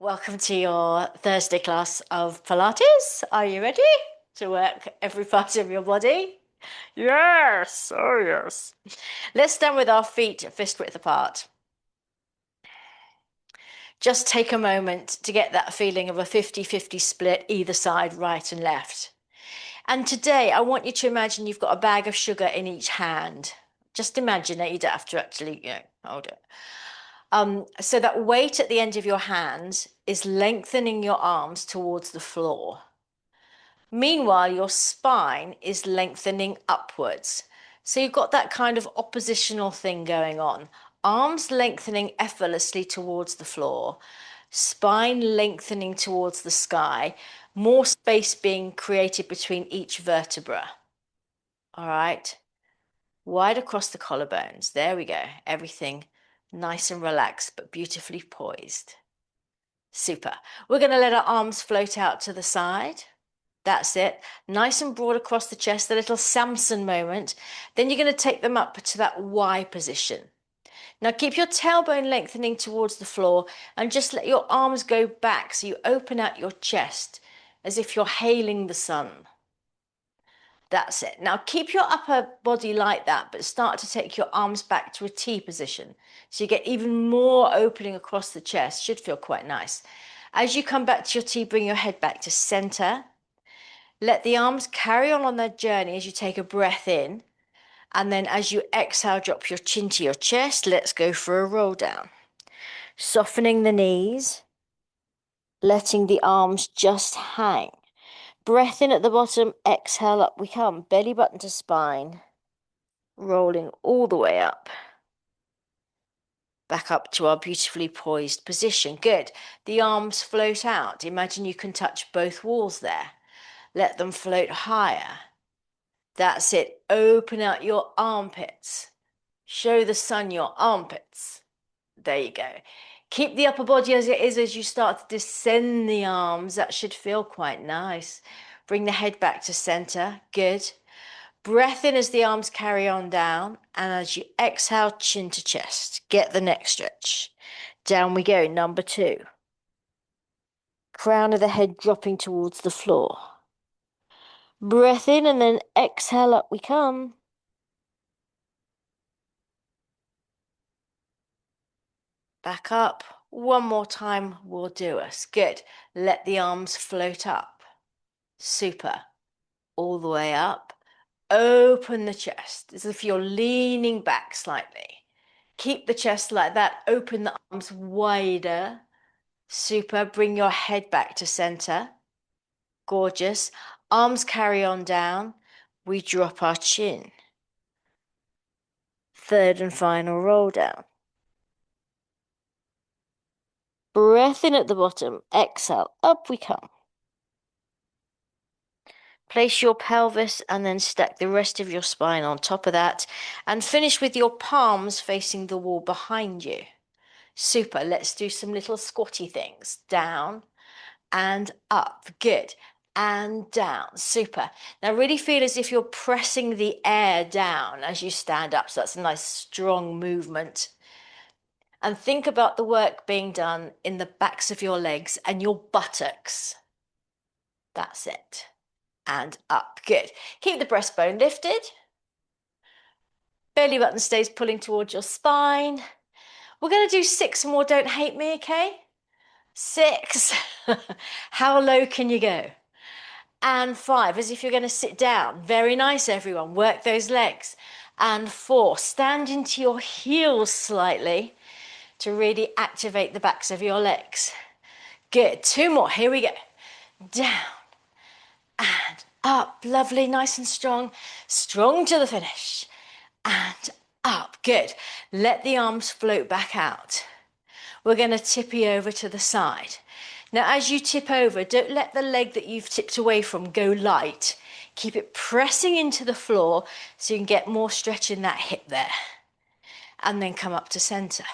Welcome to your Thursday class of Pilates. Are you ready to work every part of your body? Yes, oh yes. Let's stand with our feet fist width apart. Just take a moment to get that feeling of a 50-50 split either side, right and left. And today I want you to imagine you've got a bag of sugar in each hand. Just imagine it, you don't have to actually, hold it. So that weight at the end of your hands is lengthening your arms towards the floor. Meanwhile, your spine is lengthening upwards. So you've got that kind of oppositional thing going on. Arms lengthening effortlessly towards the floor, spine lengthening towards the sky, more space being created between each vertebra. All right. Wide across the collarbones. There we go. Everything nice and relaxed, but beautifully poised. Super. We're going to let our arms float out to the side. That's it. Nice and broad across the chest, the little Samson moment. Then you're going to take them up to that Y position. Now keep your tailbone lengthening towards the floor and just let your arms go back so you open out your chest as if you're hailing the sun. That's it. Now keep your upper body like that, but start to take your arms back to a T position. So you get even more opening across the chest. Should feel quite nice. As you come back to your T, bring your head back to center. Let the arms carry on their journey as you take a breath in. And then as you exhale, drop your chin to your chest. Let's go for a roll down. Softening the knees. Letting the arms just hang. Breath in at the bottom, exhale, up we come. Belly button to spine. Rolling all the way up. Back up to our beautifully poised position. Good. The arms float out. Imagine you can touch both walls there. Let them float higher. That's it. Open out your armpits. Show the sun your armpits. There you go. Keep the upper body as it is as you start to descend the arms. That should feel quite nice. Bring the head back to center. Good. Breath in as the arms carry on down. And as you exhale, chin to chest. Get the neck stretch. Down we go. Number 2. Crown of the head dropping towards the floor. Breath in and then exhale, up we come. Back up. One more time will do us. Good. Let the arms float up. Super. All the way up. Open the chest as if you're leaning back slightly. Keep the chest like that. Open the arms wider. Super. Bring your head back to center. Gorgeous. Arms carry on down. We drop our chin. Third and final roll down. Breath in at the bottom. Exhale. Up we come. Place your pelvis and then stack the rest of your spine on top of that and finish with your palms facing the wall behind you. Super. Let's do some little squatty things. Down and up. Good. And down. Super. Now really feel as if you're pressing the air down as you stand up. So that's a nice strong movement. And think about the work being done in the backs of your legs and your buttocks. That's it. And up. Good. Keep the breastbone lifted. Belly button stays pulling towards your spine. We're going to do 6 more. Don't hate me, okay? 6. How low can you go? And 5, as if you're going to sit down. Very nice, everyone. Work those legs. And 4, stand into your heels slightly to really activate the backs of your legs. Good. 2 more. Here we go. Down and up. Lovely. Nice and strong. Strong to the finish. And up. Good. Let the arms float back out. We're going to tippy over to the side. Now, as you tip over, don't let the leg that you've tipped away from go light. Keep it pressing into the floor so you can get more stretch in that hip there. And then come up to center.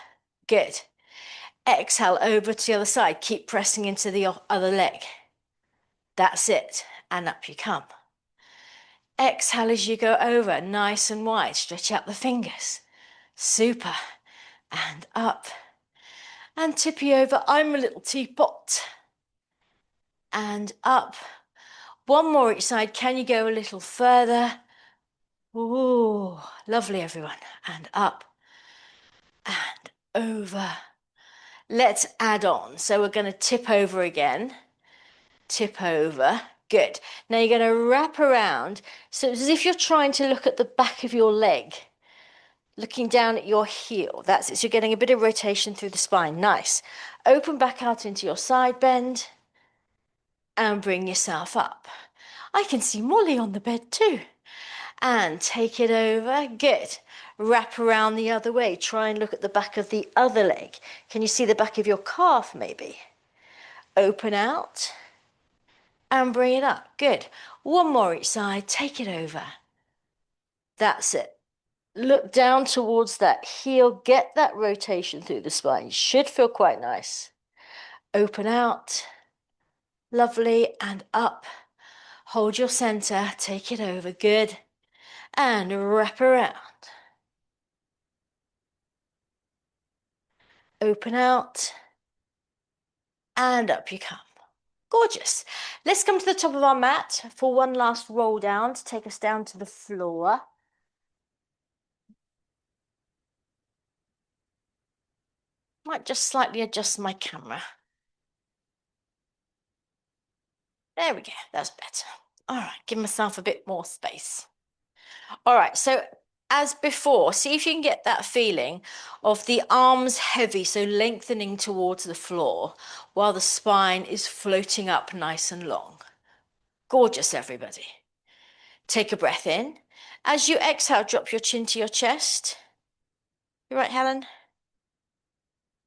Good. Exhale over to the other side. Keep pressing into the other leg. That's it. And up you come. Exhale as you go over, nice and wide. Stretch out the fingers. Super. And up. And tippy over. I'm a little teapot. And up. One more each side. Can you go a little further? Ooh, lovely, everyone. And up and over. Let's add on. So we're going to tip over again. Tip over. Good. Now you're going to wrap around. So it's as if you're trying to look at the back of your leg, looking down at your heel. That's it. So you're getting a bit of rotation through the spine. Nice. Open back out into your side bend and bring yourself up. I can see Molly on the bed too. And take it over. Good. Wrap around the other way. Try and look at the back of the other leg. Can you see the back of your calf maybe? Open out and bring it up. Good. One more each side. Take it over. That's it. Look down towards that heel. Get that rotation through the spine. Should feel quite nice. Open out. Lovely. And up. Hold your center. Take it over. Good. And wrap around. Open out. And up you come. Gorgeous. Let's come to the top of our mat for one last roll down to take us down to the floor. Might just slightly adjust my camera. There we go. That's better. All right, give myself a bit more space. All right, so as before, see if you can get that feeling of the arms heavy, so lengthening towards the floor while the spine is floating up nice and long. Gorgeous, everybody. Take a breath in. As you exhale, drop your chin to your chest. You right, Helen?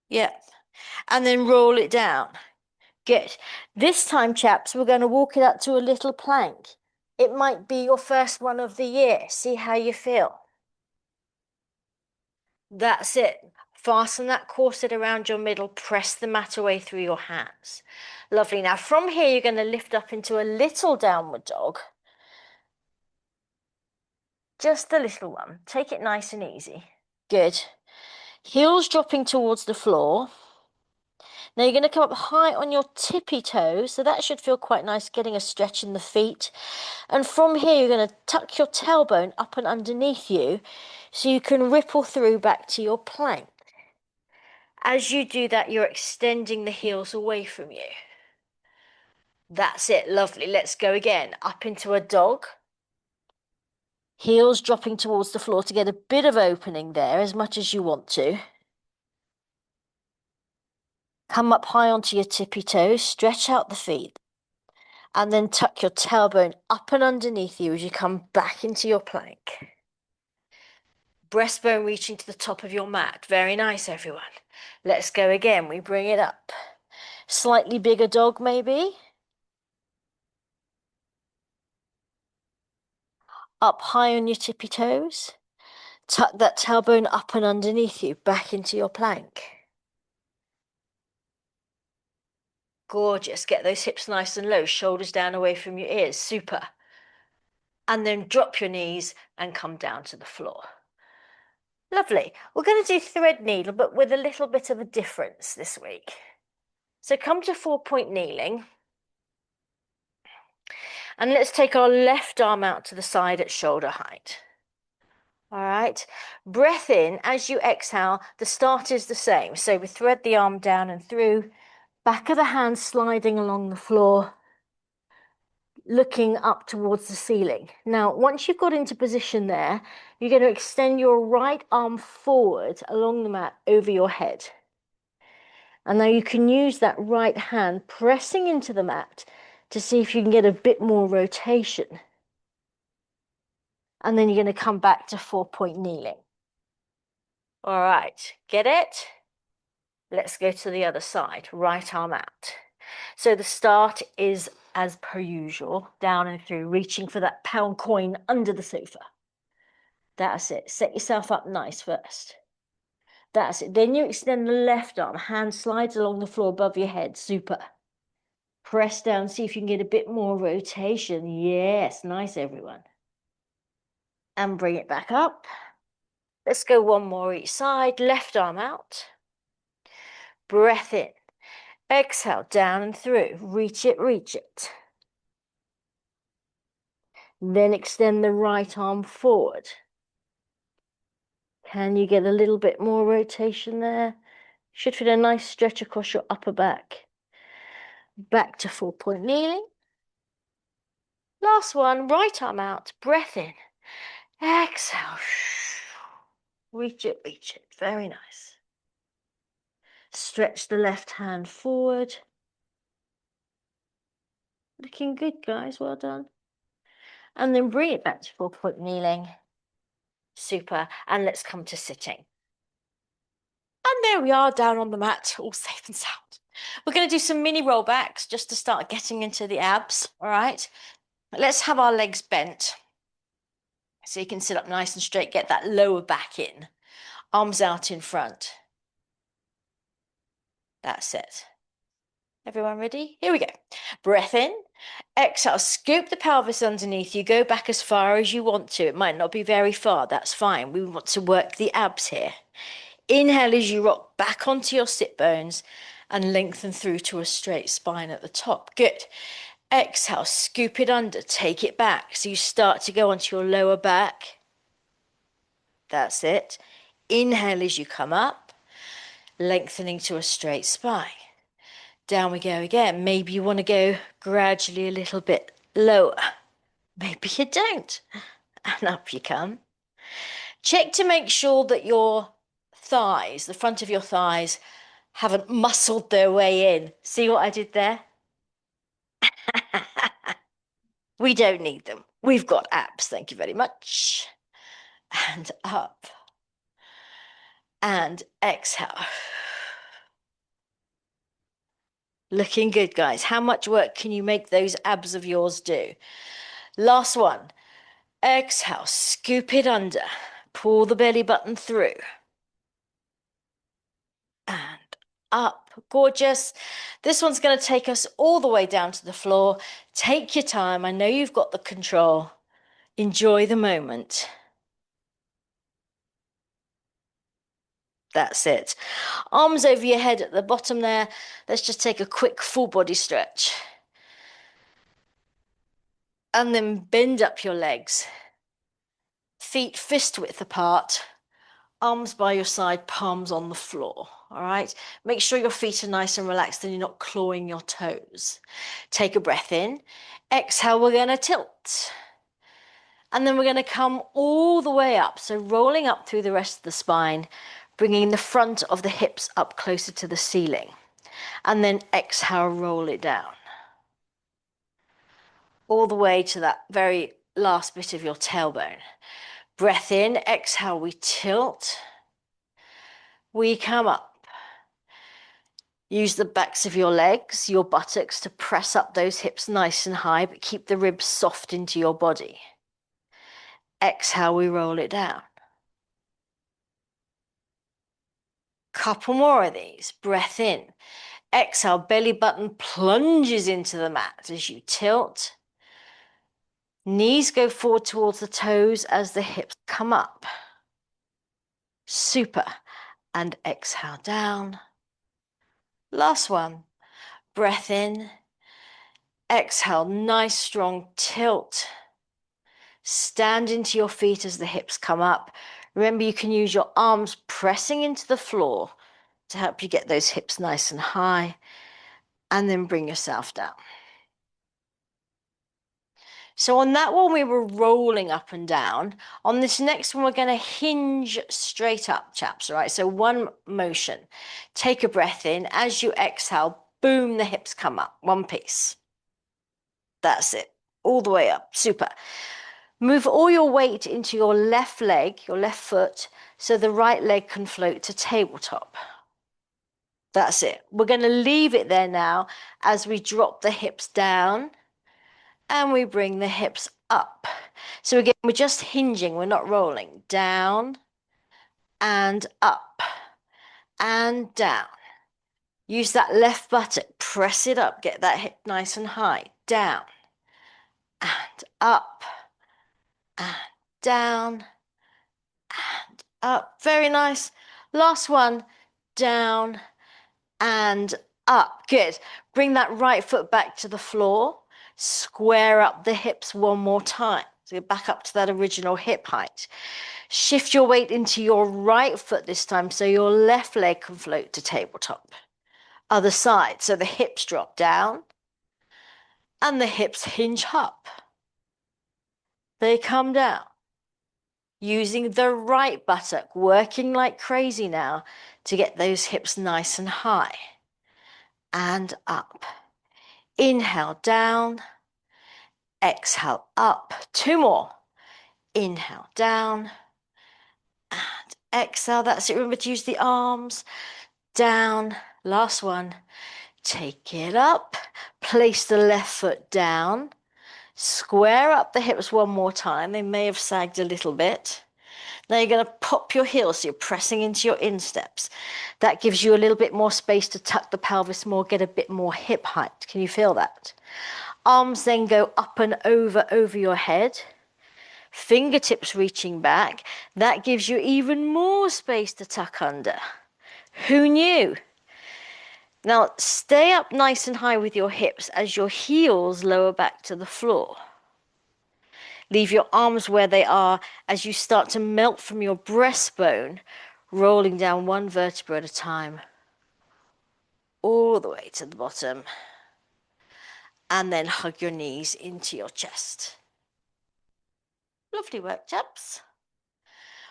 Yeah. And then roll it down. Good. This time, chaps, we're going to walk it up to a little plank. It might be your first one of the year. See how you feel. That's it. Fasten that corset around your middle. Press the mat away through your hands. Lovely. Now, from here, you're going to lift up into a little downward dog. Just a little one. Take it nice and easy. Good. Heels dropping towards the floor. Now you're going to come up high on your tippy toes, so that should feel quite nice, getting a stretch in the feet. And from here, you're going to tuck your tailbone up and underneath you so you can ripple through back to your plank. As you do that, you're extending the heels away from you. That's it, lovely. Let's go again. Up into a dog. Heels dropping towards the floor to get a bit of opening there, as much as you want to. Come up high onto your tippy toes, stretch out the feet, and then tuck your tailbone up and underneath you as you come back into your plank. Breastbone reaching to the top of your mat. Very nice, everyone. Let's go again. We bring it up. Slightly bigger dog, maybe. Up high on your tippy toes. Tuck that tailbone up and underneath you, back into your plank. Gorgeous. Get those hips nice and low, shoulders down away from your ears. Super. And then drop your knees and come down to the floor. Lovely. We're going to do thread needle, but with a little bit of a difference this week. So come to 4-point kneeling. And let's take our left arm out to the side at shoulder height. All right. Breath in. As you exhale, the start is the same. So we thread the arm down and through. Back of the hand sliding along the floor, looking up towards the ceiling. Now, once you've got into position there, you're going to extend your right arm forward along the mat over your head. And now you can use that right hand pressing into the mat to see if you can get a bit more rotation. And then you're going to come back to 4-point kneeling. All right, get it? Let's go to the other side, right arm out. So the start is as per usual, down and through, reaching for that pound coin under the sofa. That's it. Set yourself up nice first. That's it. Then you extend the left arm, hand slides along the floor above your head. Super. Press down, see if you can get a bit more rotation. Yes, nice, everyone. And bring it back up. Let's go one more each side. Left arm out. Breath in. Exhale, down and through. Reach it, reach it. Then extend the right arm forward. Can you get a little bit more rotation there? Should feel a nice stretch across your upper back. Back to 4-point kneeling. Last one, right arm out, breath in. Exhale. Reach it, reach it. Very nice. Stretch the left hand forward. Looking good, guys. Well done. And then bring it back to 4-point kneeling. Super. And let's come to sitting. And there we are, down on the mat, all safe and sound. We're going to do some mini rollbacks just to start getting into the abs, all right? Let's have our legs bent. So you can sit up nice and straight, get that lower back in. Arms out in front. That's it. Everyone ready? Here we go. Breath in. Exhale, scoop the pelvis underneath you. Go back as far as you want to. It might not be very far. That's fine. We want to work the abs here. Inhale as you rock back onto your sit bones and lengthen through to a straight spine at the top. Good. Exhale, scoop it under. Take it back. So you start to go onto your lower back. That's it. Inhale as you come up, lengthening to a straight spine. Down we go again. Maybe you want to go gradually a little bit lower. Maybe you don't. And up you come. Check to make sure that your thighs, the front of your thighs, haven't muscled their way in. See what I did there? We don't need them. We've got abs. Thank you very much. And up. And exhale. Looking good, guys. How much work can you make those abs of yours do? Last one. Exhale, scoop it under. Pull the belly button through. And up. Gorgeous. This one's going to take us all the way down to the floor. Take your time. I know you've got the control. Enjoy the moment. That's it. Arms over your head at the bottom there. Let's just take a quick full body stretch. And then bend up your legs. Feet fist width apart. Arms by your side, palms on the floor. All right. Make sure your feet are nice and relaxed and you're not clawing your toes. Take a breath in. Exhale, we're going to tilt. And then we're going to come all the way up. So rolling up through the rest of the spine, bringing the front of the hips up closer to the ceiling. And then exhale, roll it down. All the way to that very last bit of your tailbone. Breath in, exhale, we tilt. We come up. Use the backs of your legs, your buttocks to press up those hips nice and high, but keep the ribs soft into your body. Exhale, we roll it down. Couple more of these. Breath in. Exhale, belly button plunges into the mat as you tilt. Knees go forward towards the toes as the hips come up. Super. And exhale down. Last one. Breath in. Exhale, nice strong tilt. Stand into your feet as the hips come up. Remember, you can use your arms pressing into the floor to help you get those hips nice and high. And then bring yourself down. So on that one, we were rolling up and down. On this next one, we're going to hinge straight up, chaps, all right? So one motion. Take a breath in. As you exhale, boom, the hips come up. One piece. That's it. All the way up. Super. Move all your weight into your left leg, your left foot, so the right leg can float to tabletop. That's it. We're going to leave it there now as we drop the hips down. And we bring the hips up. So again, we're just hinging, we're not rolling. Down and up and down. Use that left buttock, press it up, get that hip nice and high. Down and up and down and up. Very nice. Last one. Down and up. Good. Bring that right foot back to the floor. Square up the hips one more time. So you're back up to that original hip height. Shift your weight into your right foot this time so your left leg can float to tabletop. Other side. So the hips drop down and the hips hinge up. They come down. Using the right buttock, working like crazy now to get those hips nice and high. And up. Inhale down. Exhale up. Two more. Inhale down. And exhale. That's it. Remember to use the arms. Down. Last one. Take it up. Place the left foot down. Square up the hips one more time. They may have sagged a little bit. Now you're going to pop your heels, so you're pressing into your insteps. That gives you a little bit more space to tuck the pelvis more, get a bit more hip height. Can you feel that? Arms then go up and over your head. Fingertips reaching back. That gives you even more space to tuck under. Who knew? Now stay up nice and high with your hips as your heels lower back to the floor. Leave your arms where they are as you start to melt from your breastbone, rolling down one vertebra at a time, all the way to the bottom. And then hug your knees into your chest. Lovely work, chaps.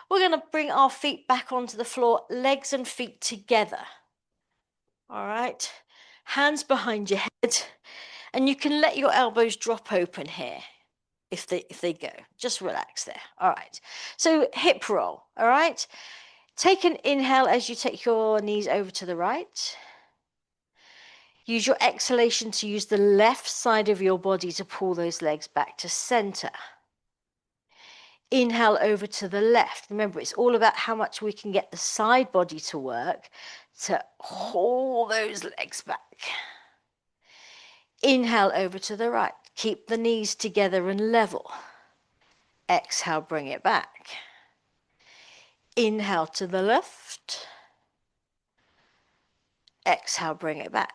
We're going to bring our feet back onto the floor, legs and feet together. All right. Hands behind your head. And you can let your elbows drop open here. If they go, just relax there. All right. So hip roll. All right. Take an inhale as you take your knees over to the right. Use your exhalation to use the left side of your body to pull those legs back to center. Inhale over to the left. Remember, it's all about how much we can get the side body to work to haul those legs back. Inhale over to the right. Keep the knees together and level. Exhale, bring it back. Inhale to the left. Exhale, bring it back.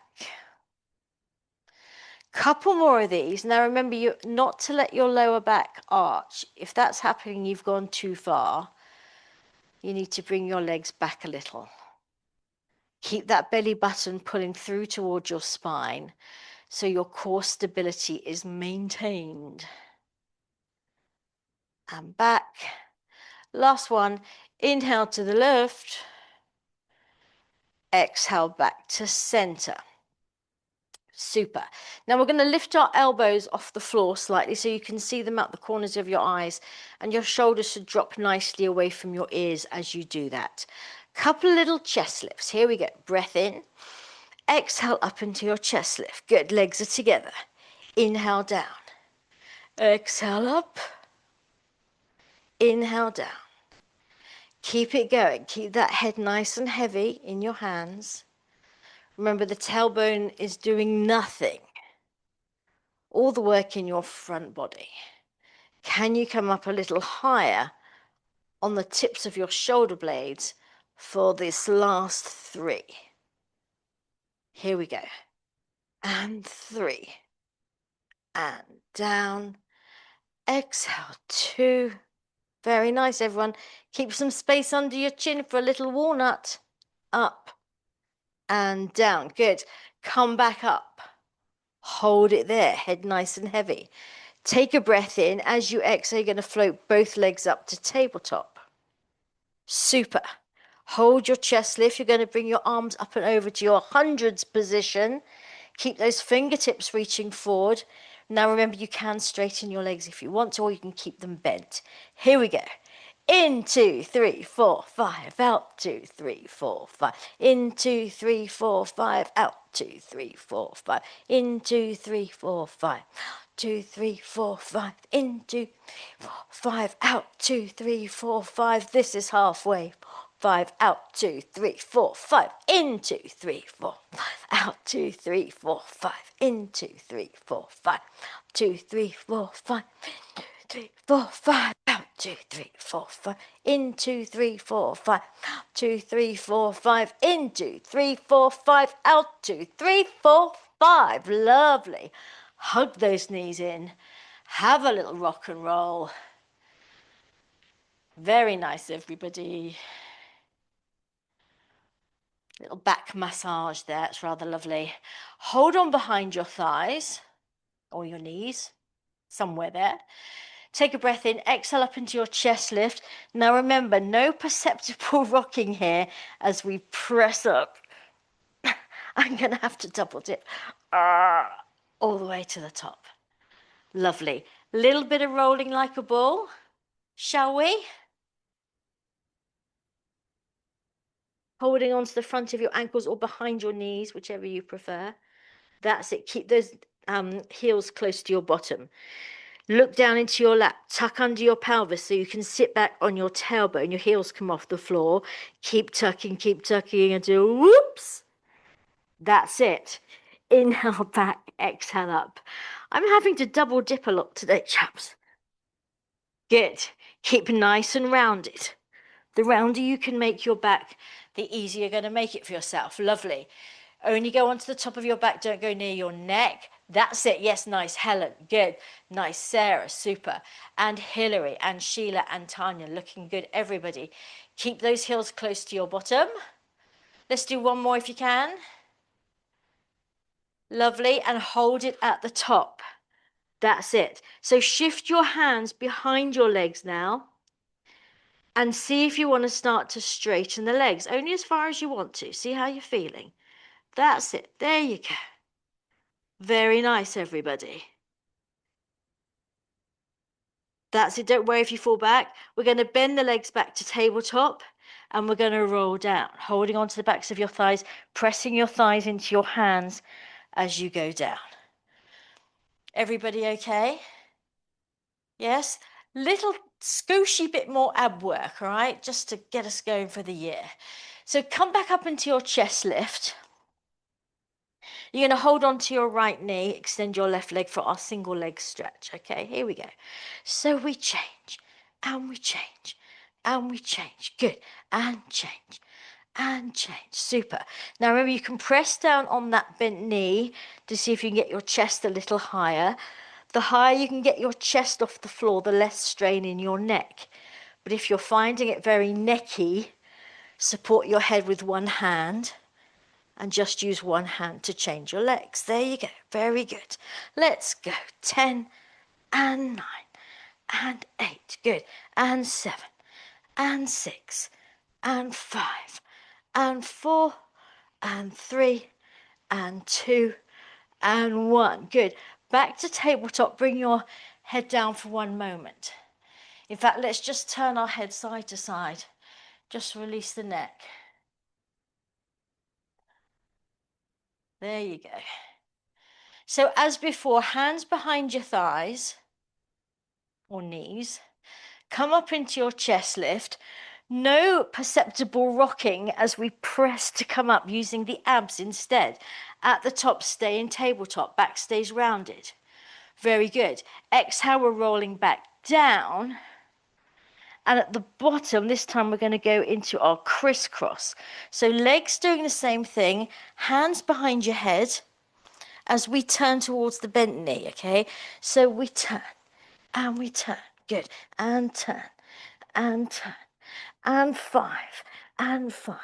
Couple more of these. Now remember, you not to let your lower back arch. If that's happening, you've gone too far. You need to bring your legs back a little. Keep that belly button pulling through towards your spine so your core stability is maintained. And back. Last one. Inhale to the left. Exhale back to center. Super. Now we're going to lift our elbows off the floor slightly so you can see them out the corners of your eyes, and your shoulders should drop nicely away from your ears as you do that. Couple little chest lifts. Here we go. Breath in. Exhale up into your chest lift. Good. Legs are together. Inhale down. Exhale up. Inhale down. Keep it going. Keep that head nice and heavy in your hands. Remember, the tailbone is doing nothing. All the work in your front body. Can you come up a little higher on the tips of your shoulder blades for this last three? Here we go. And three. And down. Exhale, two. Very nice, everyone. Keep some space under your chin for a little walnut. Up and down. Good. Come back up. Hold it there. Head nice and heavy. Take a breath in. As you exhale, you're going to float both legs up to tabletop. Super. Hold your chest lift. You're going to bring your arms up and over to your hundreds position. Keep those fingertips reaching forward. Now remember, you can straighten your legs if you want to, or you can keep them bent. Here we go. In, 2, 3, 4, 5. Out, 2, 3, 4, 5. In, 2, 3, 4, 5. Out, 2, 3, 4, 5. In, 2, 3, 4, 5. 2, 3, 4, 5. In, 2, 4, 5. Out, 2, 3, 4, 5. This is halfway. 5. Out, 2, 3, 4, 5. In, 2, 3, 4, 5. Out, 2, 3, 4, 5. In, 2, 3, 4, 5. 2, 3, 4, 5. 2, 3, 4, 5. Out, 2, 3, 4, 5. In 2, 3, 4, 5. 2, 3, 4, 5. In 2, 3, 4, 5. Out 2, 3, 4, 5. Lovely. Hug those knees in. Have a little rock and roll. Very nice, everybody. Little back massage there. It's rather lovely. Hold on behind your thighs or your knees, somewhere there. Take a breath in, exhale up into your chest lift. Now remember, no perceptible rocking here as we press up. I'm going to have to double dip all the way to the top. Lovely. Little bit of rolling like a ball, shall we? Holding onto the front of your ankles or behind your knees, whichever you prefer. That's it. Keep those heels close to your bottom. Look down into your lap, tuck under your pelvis so you can sit back on your tailbone, your heels come off the floor. Keep tucking until whoops. That's it. Inhale back, exhale up. I'm having to double dip a lot today, chaps. Good. Keep nice and rounded. The rounder you can make your back, the easier you're going to make it for yourself. Lovely. Only go onto the top of your back, don't go near your neck. That's it. Yes, nice. Helen, good. Nice. Sarah, super. And Hillary and Sheila and Tanya, looking good. Everybody, keep those heels close to your bottom. Let's do one more if you can. Lovely. And hold it at the top. That's it. So shift your hands behind your legs now. And see if you want to start to straighten the legs, only as far as you want to. See how you're feeling. That's it. There you go. Very nice, everybody. That's it. Don't worry if you fall back. We're going to bend the legs back to tabletop and we're going to roll down, holding onto the backs of your thighs, pressing your thighs into your hands as you go down. Everybody okay? Yes? Little scooshy bit more ab work, all right? Just to get us going for the year. So come back up into your chest lift. You're going to hold on to your right knee, extend your left leg for our single leg stretch. Okay, here we go. So we change, and we change, and we change. Good, and change, and change. Super. Now remember, you can press down on that bent knee to see if you can get your chest a little higher. The higher you can get your chest off the floor, the less strain in your neck. But if you're finding it very necky, support your head with one hand and just use one hand to change your legs. There you go. Very good. Let's go. 10 and 9 and 8. Good. And 7 and 6 and 5 and 4 and 3 and 2 and 1. Good. Back to tabletop. Bring your head down for one moment. In fact, let's just turn our head side to side. Just release the neck. There you go. So as before, hands behind your thighs or knees. Come up into your chest lift. No perceptible rocking as we press to come up using the abs instead. At the top, stay in tabletop. Back stays rounded. Very good. Exhale, we're rolling back down. And at the bottom, this time we're going to go into our crisscross. So legs doing the same thing. Hands behind your head as we turn towards the bent knee, okay? So we turn and we turn. Good. And turn and turn. And 5 and 5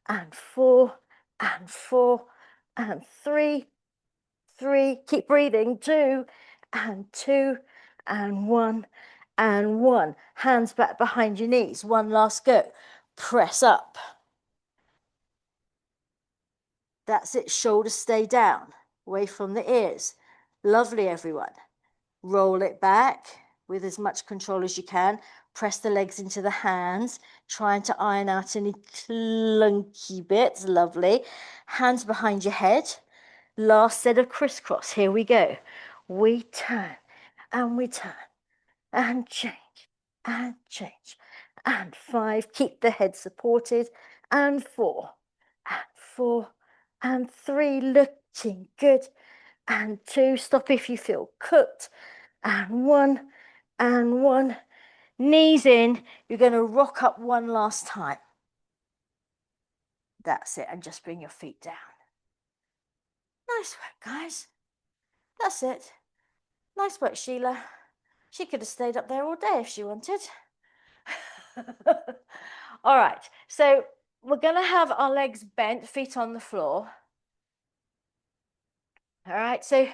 and 4 and 4 and 3, 3. Keep breathing. 2 and 2 and 1 and 1. Hands back behind your knees. One last go. Press up. That's it. Shoulders stay down, away from the ears. Lovely, everyone. Roll it back with as much control as you can. Press the legs into the hands, trying to iron out any clunky bits. Lovely. Hands behind your head. Last set of crisscross. Here we go. We turn and we turn and change and change. And 5. Keep the head supported. And 4 and 4 and 3. Looking good. And 2. Stop if you feel cooked. And 1 and 1 Knees in. You're going to rock up one last time. That's it. And just bring your feet down. Nice work, guys. That's it. Nice work, Sheila. She could have stayed up there all day if she wanted. All right. So we're going to have our legs bent, feet on the floor. All right. So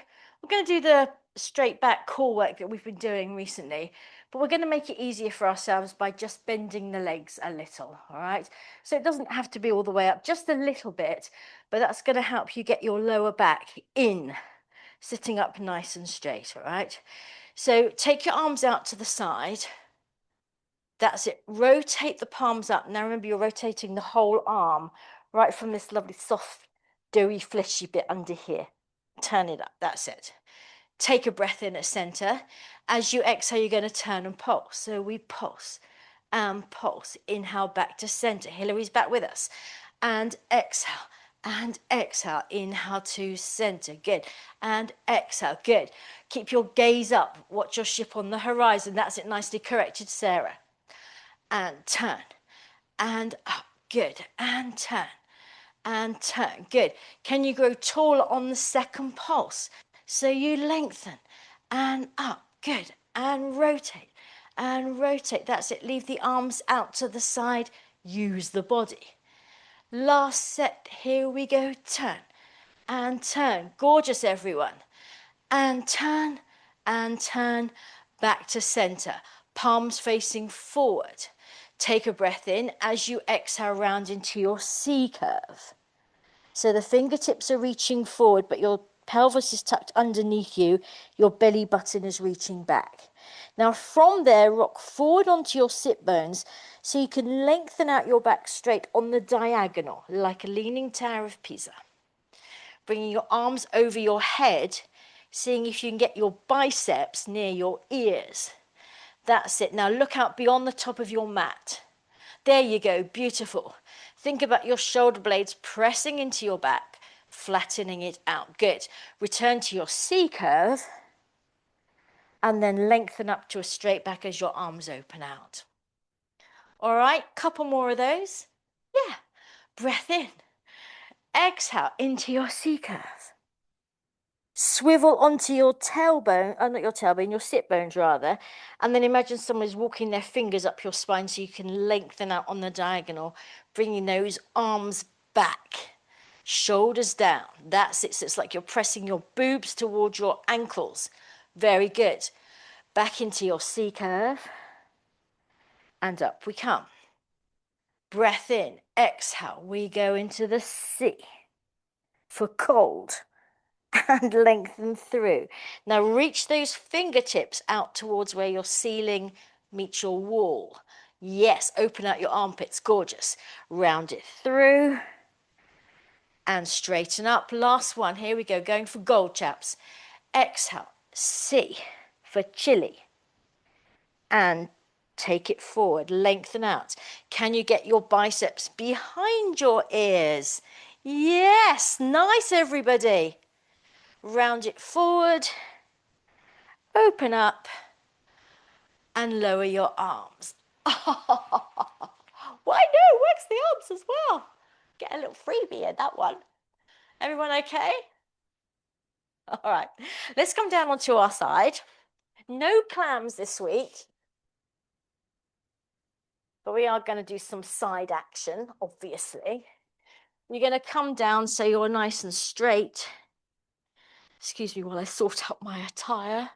we're going to do the straight back core work that we've been doing recently, but we're going to make it easier for ourselves by just bending the legs a little. All right. So it doesn't have to be all the way up, just a little bit, but that's going to help you get your lower back in, sitting up nice and straight. All right. So take your arms out to the side. That's it. Rotate the palms up. Now remember, you're rotating the whole arm right from this lovely soft, doughy, fleshy bit under here. Turn it up. That's it. Take a breath in at center. As you exhale, you're going to turn and pulse. So we pulse and pulse. Inhale back to center. Hillary's back with us. And exhale. And exhale. Inhale to center. Good. And exhale. Good. Keep your gaze up. Watch your ship on the horizon. That's it. Nicely corrected, Sarah. And turn. And up. Good. And turn. And turn. Good. Can you grow taller on the second pulse? So you lengthen and up. Good. And rotate. And rotate. That's it. Leave the arms out to the side. Use the body. Last set. Here we go. Turn and turn. Gorgeous, everyone. And turn and turn back to center. Palms facing forward. Take a breath in as you exhale round into your C curve. So the fingertips are reaching forward, but your pelvis is tucked underneath you. Your belly button is reaching back. Now from there, rock forward onto your sit bones so you can lengthen out your back straight on the diagonal, like a leaning Tower of Pisa. Bringing your arms over your head, seeing if you can get your biceps near your ears. That's it. Now look out beyond the top of your mat. There you go. Beautiful. Think about your shoulder blades pressing into your back, flattening it out. Good. Return to your C curve and then lengthen up to a straight back as your arms open out. All right, couple more of those. Yeah. Breath in. Exhale into your C curve. Swivel onto your tailbone, not your tailbone, your sit bones rather, and then imagine someone's walking their fingers up your spine so you can lengthen out on the diagonal, bringing those arms back, shoulders down. That's it. So it's like you're pressing your boobs towards your ankles. Very good. Back into your C curve, and up we come. Breath in, exhale. We go into the C for cold. And lengthen through. Now reach those fingertips out towards where your ceiling meets your wall. Yes, open out your armpits, gorgeous. Round it through and straighten up. Last one, here we go, going for gold, chaps. Exhale, C for chili. And take it forward, lengthen out. Can you get your biceps behind your ears? Yes, nice everybody. Round it forward, open up, and lower your arms. Why no? Works the arms as well. Get a little freebie in that one. Everyone okay? All right, let's come down onto our side. No clams this week, but we are going to do some side action, obviously. You're going to come down so you're nice and straight. Excuse me while I sort out my attire.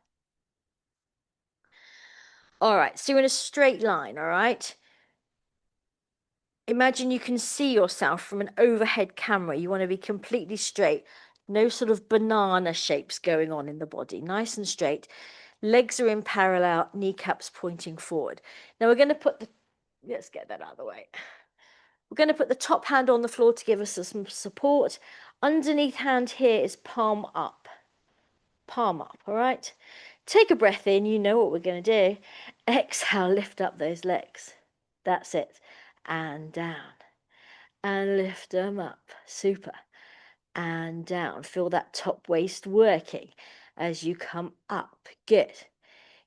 All right, so you're in a straight line, all right? Imagine you can see yourself from an overhead camera. You want to be completely straight. No sort of banana shapes going on in the body. Nice and straight. Legs are in parallel, kneecaps pointing forward. Now we're going to put the, let's get that out of the way. We're going to put the top hand on the floor to give us some support. Underneath hand here is palm up. Palm up, all right? Take a breath in. You know what we're going to do. Exhale, lift up those legs. That's it. And down. And lift them up. Super. And down. Feel that top waist working as you come up. Good.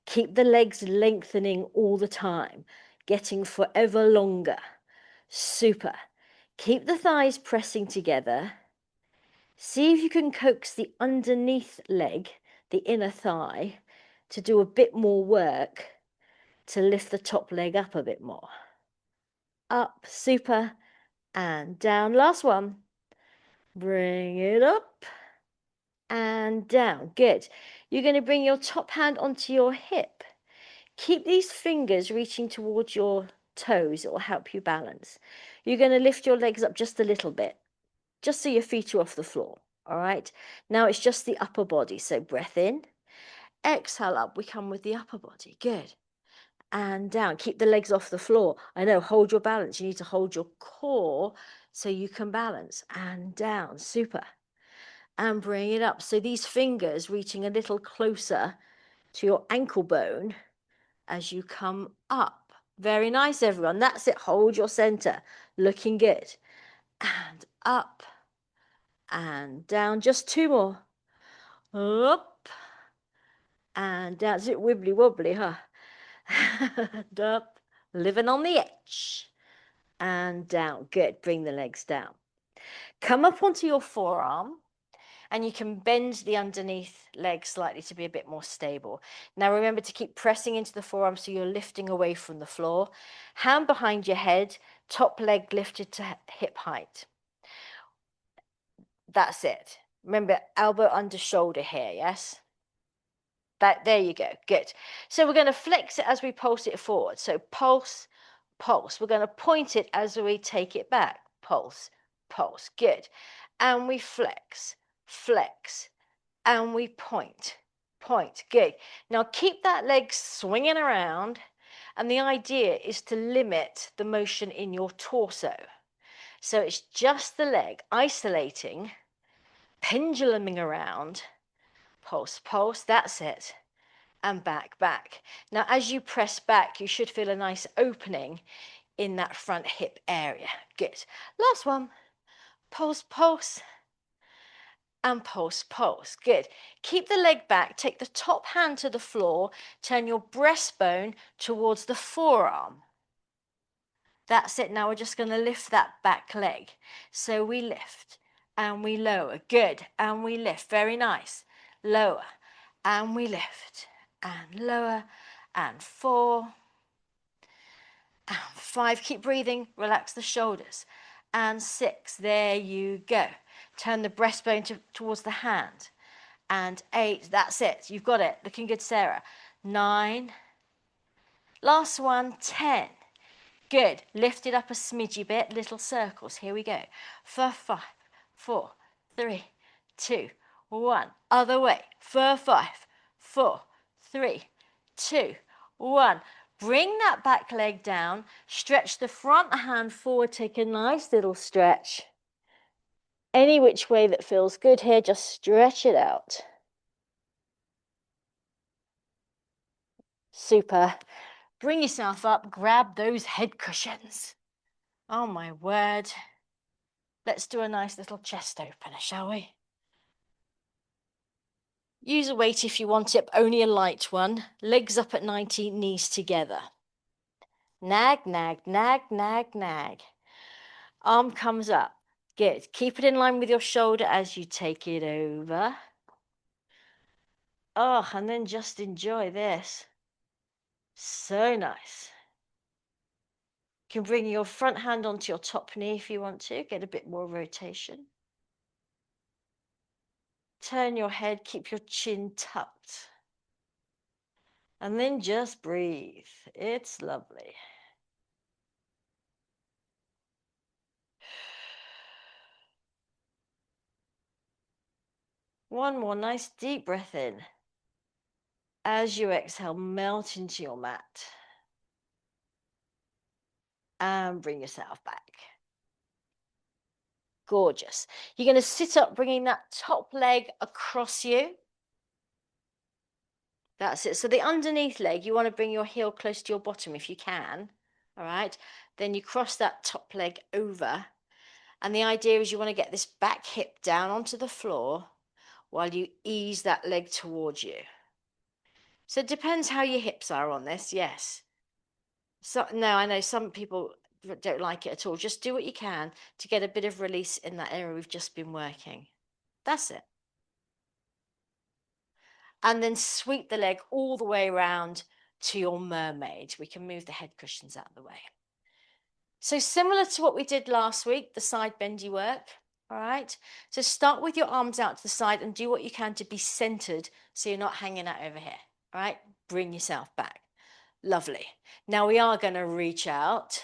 Keep the legs lengthening all the time, getting forever longer. Super. Keep the thighs pressing together. See if you can coax the underneath leg, the inner thigh, to do a bit more work to lift the top leg up a bit more. Up, super, and down. Last one. Bring it up and down. Good. You're going to bring your top hand onto your hip. Keep these fingers reaching towards your toes. It will help you balance. You're going to lift your legs up just a little bit, just so your feet are off the floor. All right. Now it's just the upper body. So breath in, exhale up. We come with the upper body. Good. And down. Keep the legs off the floor. I know, hold your balance. You need to hold your core so you can balance. And down. Super. And bring it up. So these fingers reaching a little closer to your ankle bone as you come up. Very nice, everyone. That's it. Hold your center. Looking good. And up and down. Just two more. Up and down. Is it wibbly wobbly, huh? And up. Living on the edge. And down. Good. Bring the legs down. Come up onto your forearm. And you can bend the underneath leg slightly to be a bit more stable. Now remember to keep pressing into the forearm so you're lifting away from the floor. Hand behind your head, top leg lifted to hip height. That's it. Remember, elbow under shoulder here, yes? There you go, good. So we're going to flex it as we pulse it forward. So pulse, pulse. We're going to point it as we take it back. Pulse, pulse, good. And we flex, flex, and we point, point. Good. Now keep that leg swinging around, and the idea is to limit the motion in your torso. So it's just the leg isolating, penduluming around, pulse, pulse, that's it, and back, back. Now as you press back, you should feel a nice opening in that front hip area. Good. Last one, pulse, pulse, and pulse, pulse. Good. Keep the leg back, take the top hand to the floor, turn your breastbone towards the forearm. That's it. Now we're just going to lift that back leg. So we lift and we lower. Good. And we lift. Very nice. Lower and we lift and lower and 4 and 5. Keep breathing. Relax the shoulders. And 6. There you go. Turn the breastbone towards the hand. And 8. That's it. You've got it. Looking good, Sarah. 9. Last one. 10. Good. Lift it up a smidgy bit. Little circles. Here we go. For 5, 4, 3, 2, 1. Other way. For 5, 4, 3, 2, 1. Bring that back leg down. Stretch the front hand forward. Take a nice little stretch. Any which way that feels good here, just stretch it out. Super. Bring yourself up, grab those head cushions. Oh my word. Let's do a nice little chest opener, shall we? Use a weight if you want it, but only a light one. Legs up at 90, knees together. Nag, nag, nag, nag, nag. Arm comes up. Good. Keep it in line with your shoulder as you take it over. Oh, and then just enjoy this. So nice. You can bring your front hand onto your top knee if you want to, get a bit more rotation. Turn your head, keep your chin tucked. And then just breathe. It's lovely. One more nice deep breath in. As you exhale, melt into your mat. And bring yourself back. Gorgeous. You're going to sit up, bringing that top leg across you. That's it. So the underneath leg, you want to bring your heel close to your bottom if you can. All right. Then you cross that top leg over. And the idea is you want to get this back hip down onto the floor while you ease that leg towards you. So it depends how your hips are on this, yes. So, no, I know some people don't like it at all. Just do what you can to get a bit of release in that area we've just been working. That's it. And then sweep the leg all the way around to your mermaid. We can move the head cushions out of the way. So similar to what we did last week, the side bendy work, all right? So start with your arms out to the side and do what you can to be centered so you're not hanging out over here, all right? Bring yourself back. Lovely. Now we are going to reach out.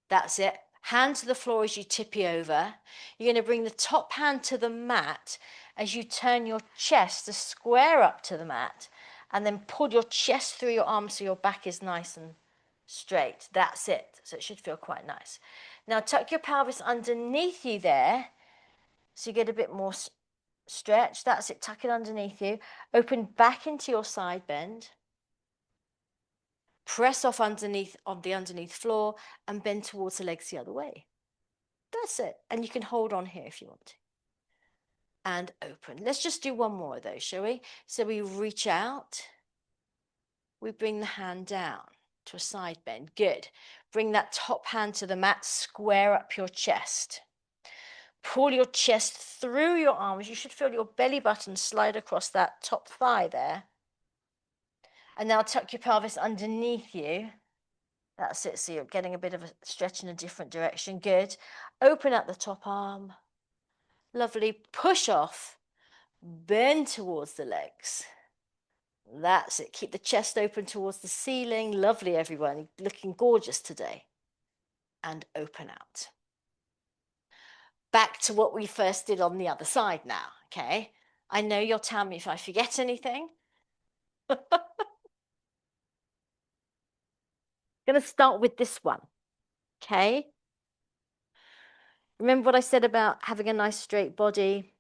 That's it. Hand to the floor as you tippy over. You're going to bring the top hand to the mat as you turn your chest to square up to the mat and then pull your chest through your arms so your back is nice and straight. That's it. So it should feel quite nice. Now tuck your pelvis underneath you there so you get a bit more stretch. That's it. Tuck it underneath you. Open back into your side bend. Press off underneath on the underneath floor and bend towards the legs the other way. That's it. And you can hold on here if you want to. And open. Let's just do one more of those, shall we? So we reach out. We bring the hand down to a side bend. Good. Bring that top hand to the mat. Square up your chest. Pull your chest through your arms. You should feel your belly button slide across that top thigh there. And now tuck your pelvis underneath you. That's it. So you're getting a bit of a stretch in a different direction. Good. Open up the top arm. Lovely. Push off. Bend towards the legs. That's it. Keep the chest open towards the ceiling. Lovely, everyone. Looking gorgeous today. And open out. Back to what we first did on the other side now. Okay. I know you'll tell me if I forget anything. Going to start with this one. Okay. Remember what I said about having a nice straight body?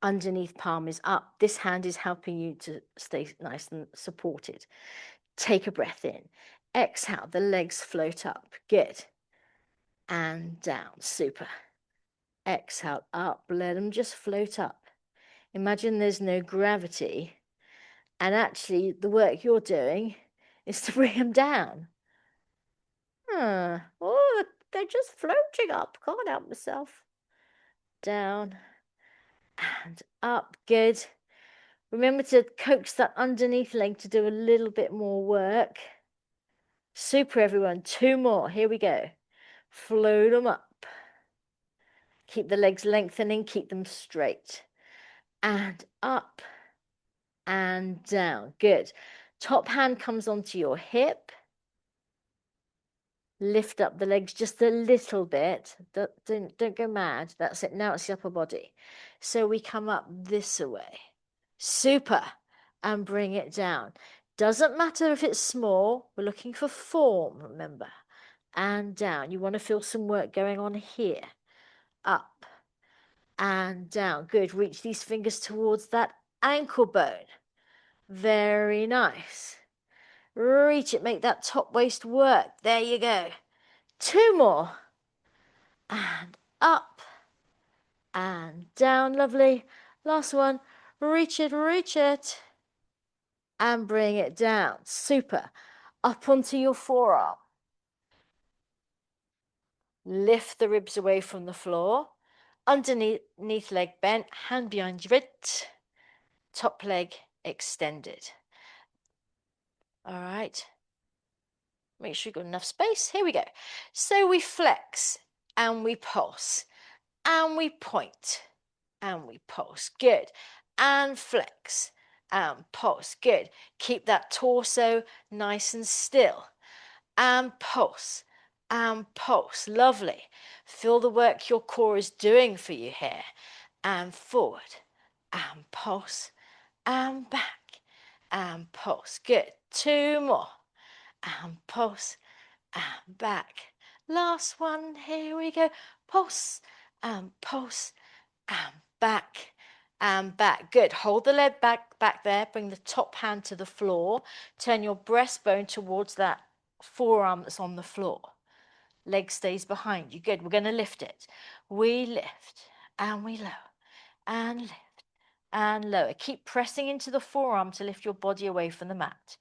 Underneath palm is up. This hand is helping you to stay nice and supported. Take a breath in. Exhale, the legs float up. Good. And down. Super. Exhale, up. Let them just float up. Imagine there's no gravity. And actually, the work you're doing is to bring them down. Oh, they're just floating up. Can't help myself. Down and up. Good. Remember to coax that underneath leg to do a little bit more work. Super, everyone. 2 more. Here we go. Float them up. Keep the legs lengthening. Keep them straight. And up and down. Good. Top hand comes onto your hip. Lift up the legs just a little bit. Don't go mad. That's it. Now it's the upper body. So we come up this way. Super. And bring it down. Doesn't matter if it's small. We're looking for form, remember. And down. You want to feel some work going on here. Up and down. Good. Reach these fingers towards that ankle bone. Very nice. Reach it. Make that top waist work. There you go. 2 more. And up and down. Lovely. Last one. Reach it, reach it. And bring it down. Super. Up onto your forearm. Lift the ribs away from the floor. Underneath leg bent. Hand behind your it. Top leg extended. All right. Make sure you've got enough space. Here we go. So we flex and we pulse and we point and we pulse. Good. And flex and pulse. Good. Keep that torso nice and still. And pulse and pulse. Lovely. Feel the work your core is doing for you here. And forward and pulse and back and pulse. Good. 2 more. And pulse and back. Last one. Here we go. Pulse and pulse and back and back. Good. Hold the leg back there. Bring the top hand to the floor. Turn your breastbone towards that forearm that's on the floor. Leg stays behind you. Good. We're going to lift it. We lift and we lower and lift and lower. Keep pressing into the forearm to lift your body away from the mat.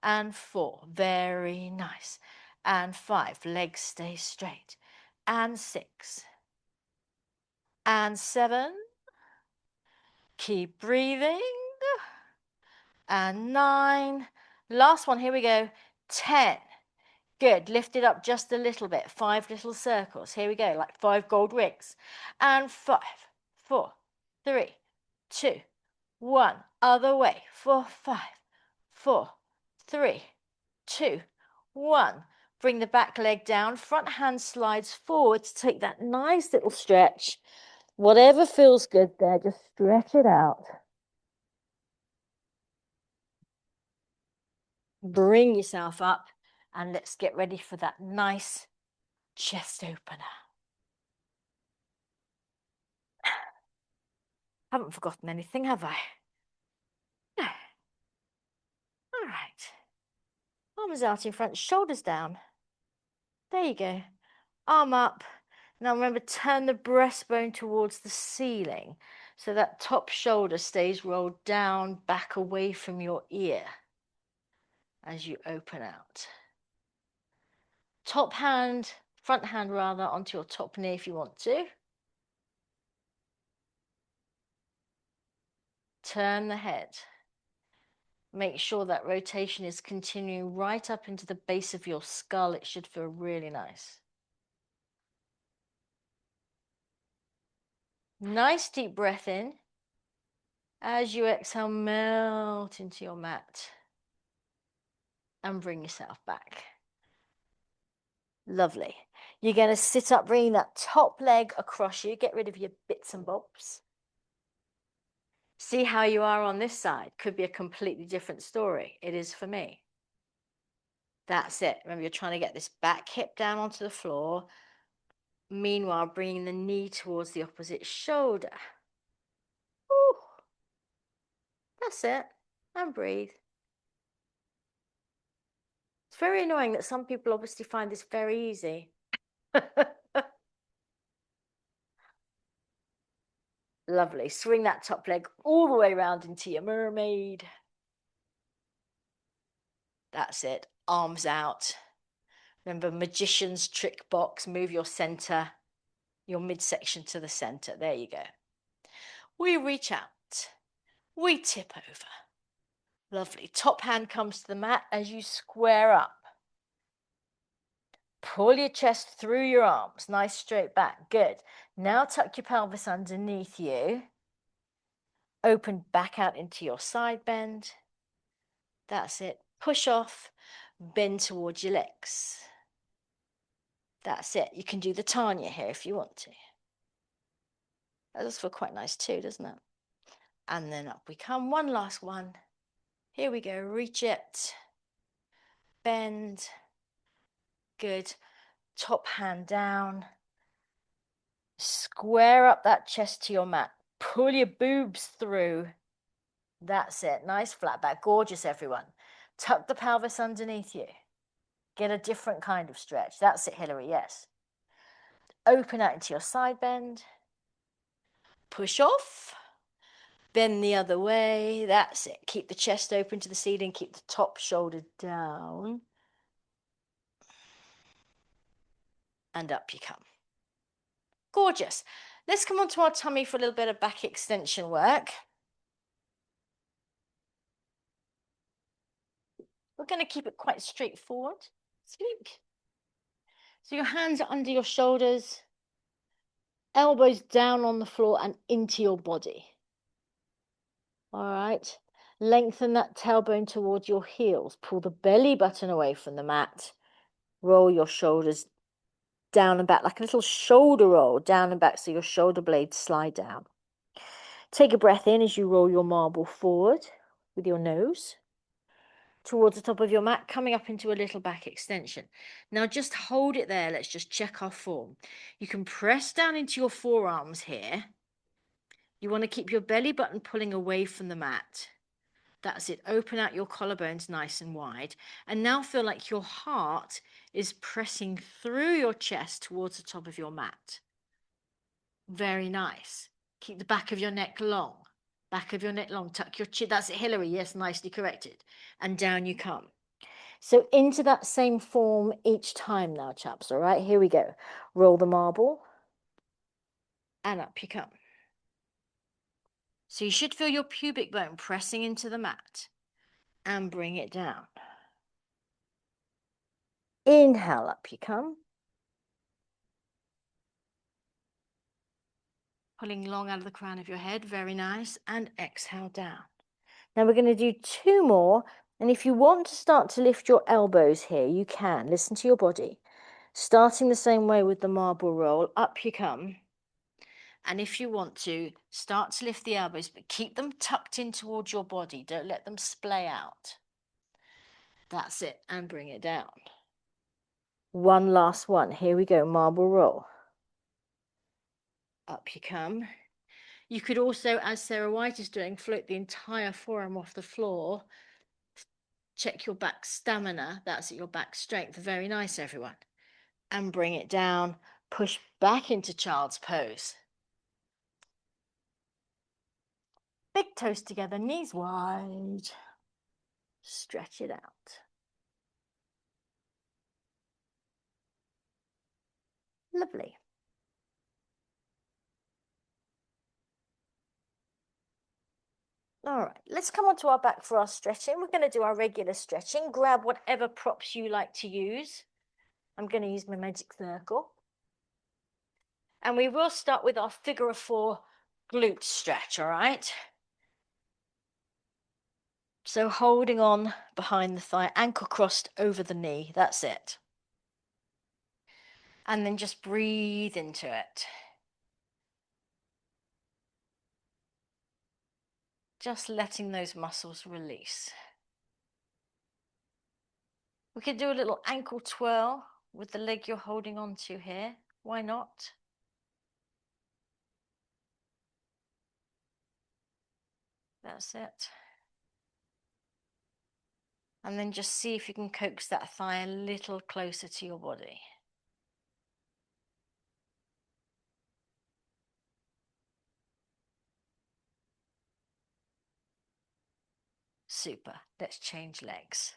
And 4, very nice. And 5, legs stay straight. And 6. And 7, keep breathing. And 9, last one, here we go, 10. Good, lift it up just a little bit, 5 little circles, here we go, like 5 gold rings. And 5, 4, 3, 2, 1, other way, 4, 5, 4, 3, 2, 1. Bring the back leg down, front hand slides forward to take that nice little stretch. Whatever feels good there, just stretch it out. Bring yourself up and let's get ready for that nice chest opener. Haven't forgotten anything, have I? No. All right. Arms out in front, shoulders down. There you go. Arm up. Now remember, turn the breastbone towards the ceiling so that top shoulder stays rolled down, back away from your ear as you open out. Top hand, front hand rather, onto your top knee if you want to. Turn the head. Make sure that rotation is continuing right up into the base of your skull. It should feel really nice. Nice deep breath in. As you exhale, melt into your mat and bring yourself back. Lovely. You're going to sit up, bringing that top leg across you. Get rid of your bits and bobs. See how you are on this side. Could be a completely different story. It is for me. That's it. Remember, you're trying to get this back hip down onto the floor. Meanwhile, bringing the knee towards the opposite shoulder. Ooh. That's it. And breathe. It's very annoying that some people obviously find this very easy. Lovely. Swing that top leg all the way around into your mermaid. That's it. Arms out. Remember, magician's trick box. Move your center, your midsection to the center. There you go. We reach out. We tip over. Lovely. Top hand comes to the mat as you square up. Pull your chest through your arms. Nice straight back. Good. Now tuck your pelvis underneath you. Open back out into your side bend. That's it. Push off. Bend towards your legs. That's it. You can do the Tanya here if you want to. That does feel quite nice too, doesn't it? And then up we come. One last one. Here we go. Reach it. Bend. Good. Top hand down. Square up that chest to your mat. Pull your boobs through. That's it. Nice flat back. Gorgeous, everyone. Tuck the pelvis underneath you. Get a different kind of stretch. That's it, Hillary. Yes. Open out into your side bend. Push off. Bend the other way. That's it. Keep the chest open to the ceiling. Keep the top shoulder down. And up you come. Gorgeous. Let's come onto our tummy for a little bit of back extension work. We're going to keep it quite straightforward. Sleek. So your hands are under your shoulders, elbows down on the floor and into your body. All right. Lengthen that tailbone towards your heels. Pull the belly button away from the mat. Roll your shoulders down and back, like a little shoulder roll, down and back, so your shoulder blades slide down. Take a breath in as you roll your marble forward with your nose towards the top of your mat, coming up into a little back extension. Now just hold it there. Let's just check our form. You can press down into your forearms here. You want to keep your belly button pulling away from the mat. That's it. Open out your collarbones nice and wide. And now feel like your heart is pressing through your chest towards the top of your mat. Very nice. Keep the back of your neck long. Back of your neck long, tuck your chin. That's it, Hillary. Yes, nicely corrected. And down you come. So into that same form each time now, chaps. All right, here we go. Roll the marble and up you come. So you should feel your pubic bone pressing into the mat and bring it down. Inhale, up you come. Pulling long out of the crown of your head, very nice. And exhale down. Now we're going to do 2 more. And if you want to start to lift your elbows here, you can. Listen to your body. Starting the same way with the marble roll, up you come. And if you want to, start to lift the elbows, but keep them tucked in towards your body. Don't let them splay out. That's it. And bring it down. One last one. Here we go. Marble roll. Up you come. You could also, as Sarah White is doing, float the entire forearm off the floor. Check your back stamina. That's your back strength. Very nice, everyone. And bring it down. Push back into child's pose. Big toes together, knees wide. Stretch it out. Lovely. All right, let's come on to our back for our stretching. We're going to do our regular stretching. Grab whatever props you like to use. I'm going to use my magic circle. And we will start with our figure of 4 glute stretch, all right? So holding on behind the thigh, ankle crossed over the knee. That's it. And then just breathe into it. Just letting those muscles release. We could do a little ankle twirl with the leg you're holding on to here. Why not? That's it. And then just see if you can coax that thigh a little closer to your body. Super. Let's change legs.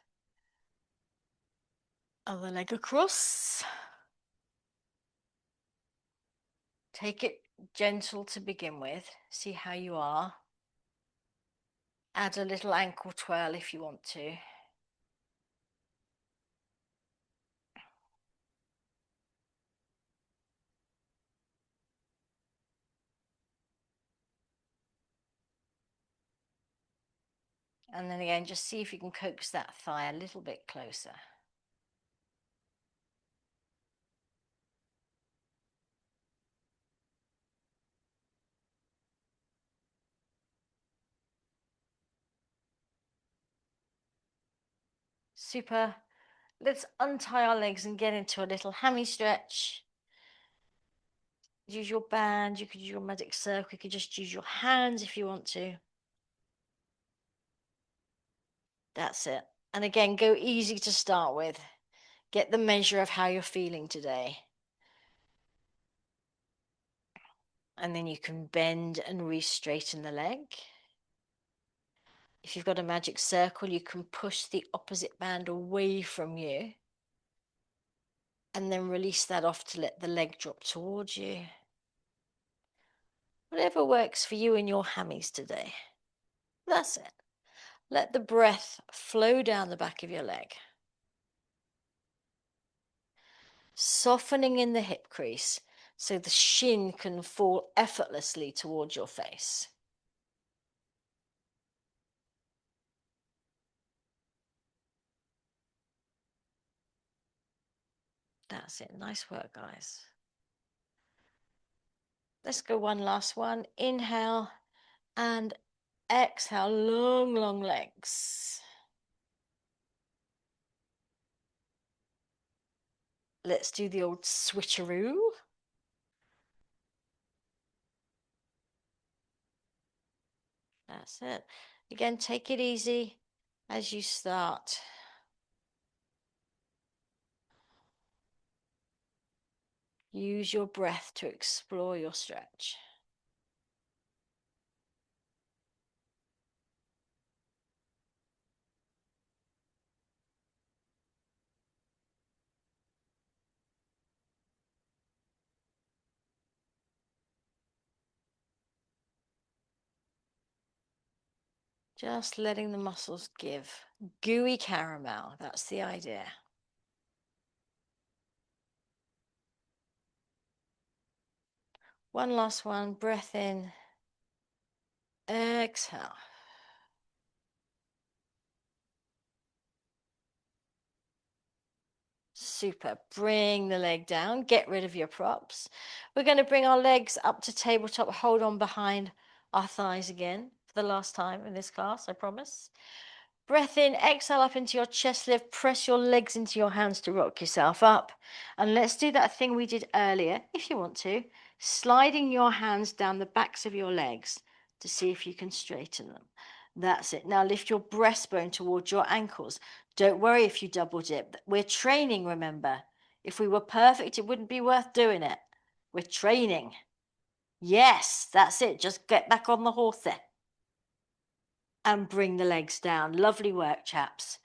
Other leg across. Take it gentle to begin with. See how you are. Add a little ankle twirl if you want to. And then again, just see if you can coax that thigh a little bit closer. Super. Let's untie our legs and get into a little hammy stretch. Use your band, you could use your magic circle, you could just use your hands if you want to. That's it. And again, go easy to start with. Get the measure of how you're feeling today. And then you can bend and re-straighten the leg. If you've got a magic circle, you can push the opposite band away from you. And then release that off to let the leg drop towards you. Whatever works for you in your hammies today. That's it. Let the breath flow down the back of your leg. Softening in the hip crease so the shin can fall effortlessly towards your face. That's it. Nice work, guys. Let's go one last one. Inhale and exhale. Long, long legs. Let's do the old switcheroo. That's it. Again, take it easy as you start. Use your breath to explore your stretch. Just letting the muscles give. Gooey caramel, that's the idea. One last one, breath in, exhale. Super. Bring the leg down, get rid of your props. We're going to bring our legs up to tabletop, hold on behind our thighs again for the last time in this class, I promise. Breath in, exhale up into your chest lift, press your legs into your hands to rock yourself up. And let's do that thing we did earlier, if you want to, sliding your hands down the backs of your legs to see if you can straighten them. That's it. Now lift your breastbone towards your ankles. Don't worry if you double dip. We're training, remember. If we were perfect, it wouldn't be worth doing it. We're training. Yes, that's it. Just get back on the horse there. And bring the legs down. Lovely work, chaps.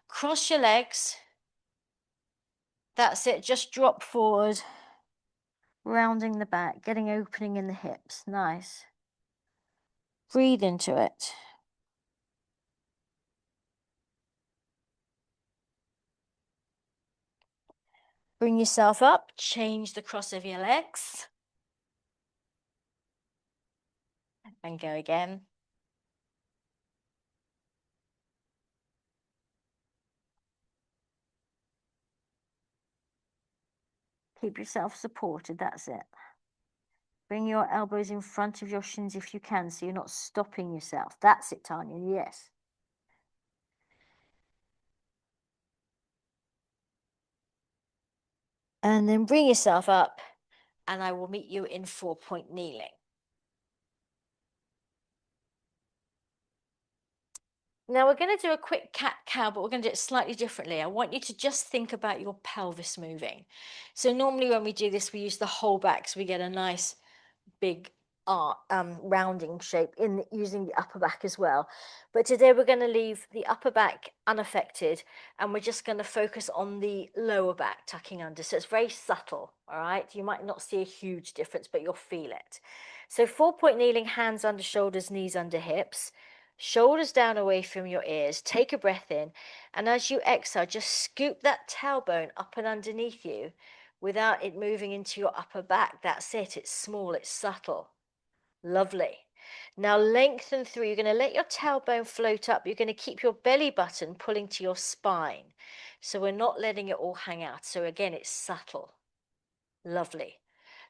Cross your legs. That's it. Just drop forward, rounding the back, getting opening in the hips. Nice. Breathe into it. Bring yourself up. Change the cross of your legs. And go again. Keep yourself supported. That's it. Bring your elbows in front of your shins if you can, so you're not stopping yourself. That's it, Tanya. Yes. And then bring yourself up, and I will meet you in 4-point kneeling. Now we're going to do a quick cat-cow, but we're going to do it slightly differently. I want you to just think about your pelvis moving. So normally when we do this, we use the whole back, so we get a nice big rounding shape in using the upper back as well. But today we're going to leave the upper back unaffected, and we're just going to focus on the lower back tucking under. So it's very subtle, all right? You might not see a huge difference, but you'll feel it. So 4-point kneeling, hands under shoulders, knees under hips. Shoulders down away from your ears. Take a breath in, and as you exhale, just scoop that tailbone up and underneath you without it moving into your upper back. That's it. It's small, it's subtle. Lovely. Now lengthen through. You're going to let your tailbone float up. You're going to keep your belly button pulling to your spine. So we're not letting it all hang out. So again, it's subtle. Lovely.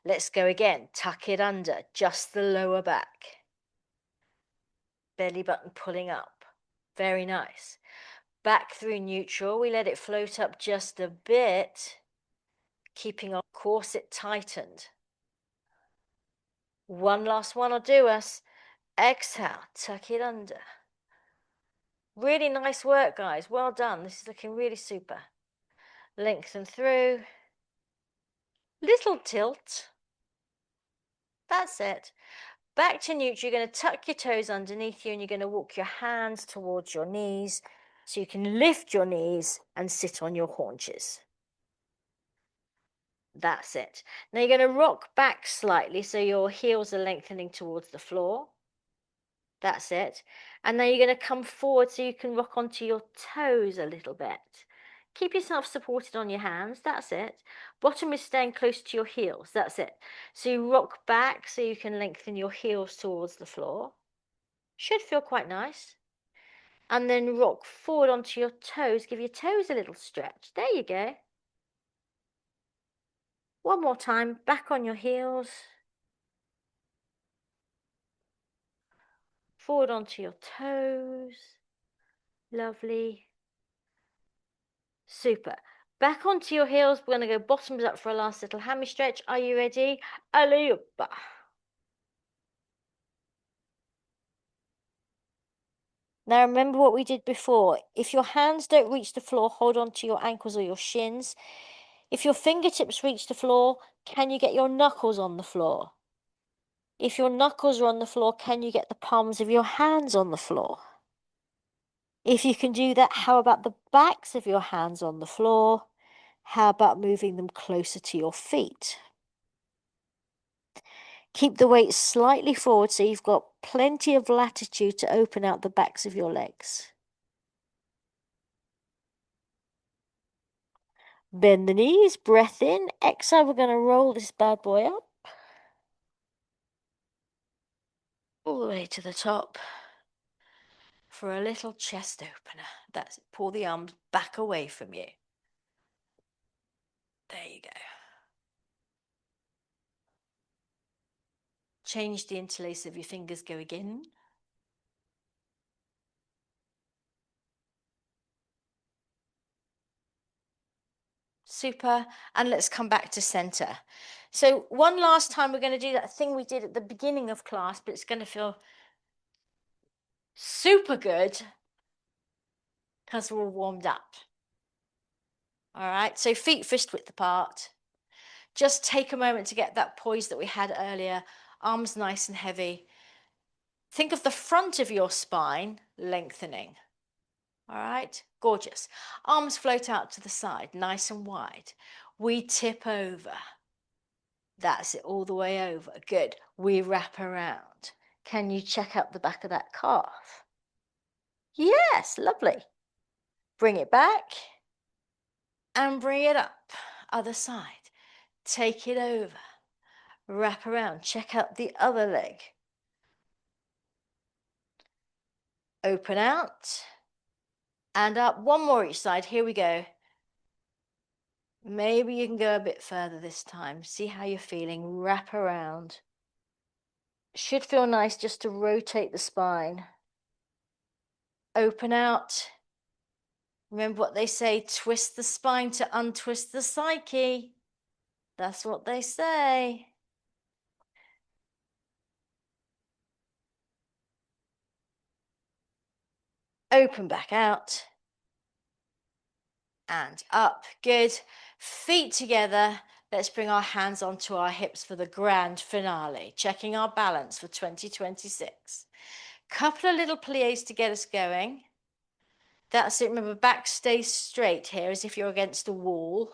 Let's go again. Tuck it under, just the lower back. Belly button pulling up. Very nice. Back through neutral. We let it float up just a bit, keeping our corset tightened. One last one will do us. Exhale, tuck it under. Really nice work, guys. Well done. This is looking really super. Lengthen through. Little tilt. That's it. Back to neutral. You're going to tuck your toes underneath you, and you're going to walk your hands towards your knees so you can lift your knees and sit on your haunches. That's it. Now you're going to rock back slightly so your heels are lengthening towards the floor. That's it. And now you're going to come forward so you can rock onto your toes a little bit. Keep yourself supported on your hands. That's it. Bottom is staying close to your heels. That's it. So you rock back so you can lengthen your heels towards the floor. Should feel quite nice. And then rock forward onto your toes. Give your toes a little stretch. There you go. One more time. Back on your heels. Forward onto your toes. Lovely. Super. Back onto your heels. We're going to go bottoms up for a last little hammy stretch. Are you ready? Alley-oop. Now remember what we did before. If your hands don't reach the floor, hold on to your ankles or your shins. If your fingertips reach the floor, can you get your knuckles on the floor? If your knuckles are on the floor, can you get the palms of your hands on the floor? If you can do that, how about the backs of your hands on the floor? How about moving them closer to your feet? Keep the weight slightly forward so you've got plenty of latitude to open out the backs of your legs. Bend the knees, breath in, exhale, we're going to roll this bad boy up. All the way to the top for a little chest opener. That's it. Pull the arms back away from you. There you go. Change the interlace of your fingers, go again. Super. And let's come back to center. So one last time, we're going to do that thing we did at the beginning of class, but it's going to feel super good because we're all warmed up. All right, so feet fist width apart. Just take a moment to get that poise that we had earlier. Arms nice and heavy. Think of the front of your spine lengthening. All right, gorgeous. Arms float out to the side, nice and wide. We tip over. That's it, all the way over. Good. We wrap around. Can you check out the back of that calf? Yes, lovely. Bring it back and bring it up. Other side. Take it over. Wrap around. Check out the other leg. Open out and up. One more each side. Here we go. Maybe you can go a bit further this time. See how you're feeling. Wrap around. Should feel nice just to rotate the spine. Open out. Remember what they say, twist the spine to untwist the psyche. That's what they say. Open back out. And up. Good. Feet together. Let's bring our hands onto our hips for the grand finale. Checking our balance for 2026. Couple of little pliés to get us going. That's it. Remember, back stays straight here as if you're against a wall.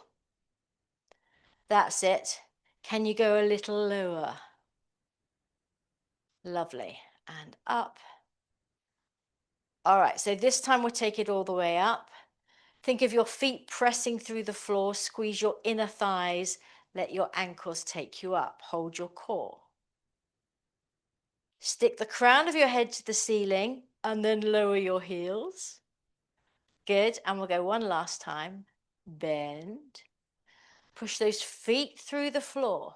That's it. Can you go a little lower? Lovely. And up. All right, so this time we'll take it all the way up. Think of your feet pressing through the floor. Squeeze your inner thighs. Let your ankles take you up. Hold your core. Stick the crown of your head to the ceiling and then lower your heels. Good. And we'll go one last time. Bend. Push those feet through the floor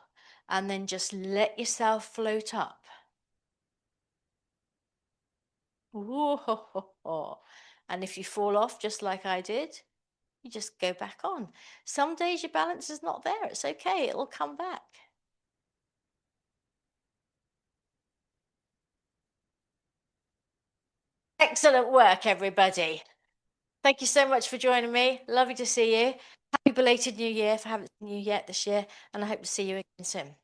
and then just let yourself float up. Ooh, ho, ho, ho. And if you fall off just like I did, you just go back on. Some days your balance is not there. It's okay. It'll come back. Excellent work, everybody. Thank you so much for joining me. Lovely to see you. Happy belated New Year if I haven't seen you yet this year. And I hope to see you again soon.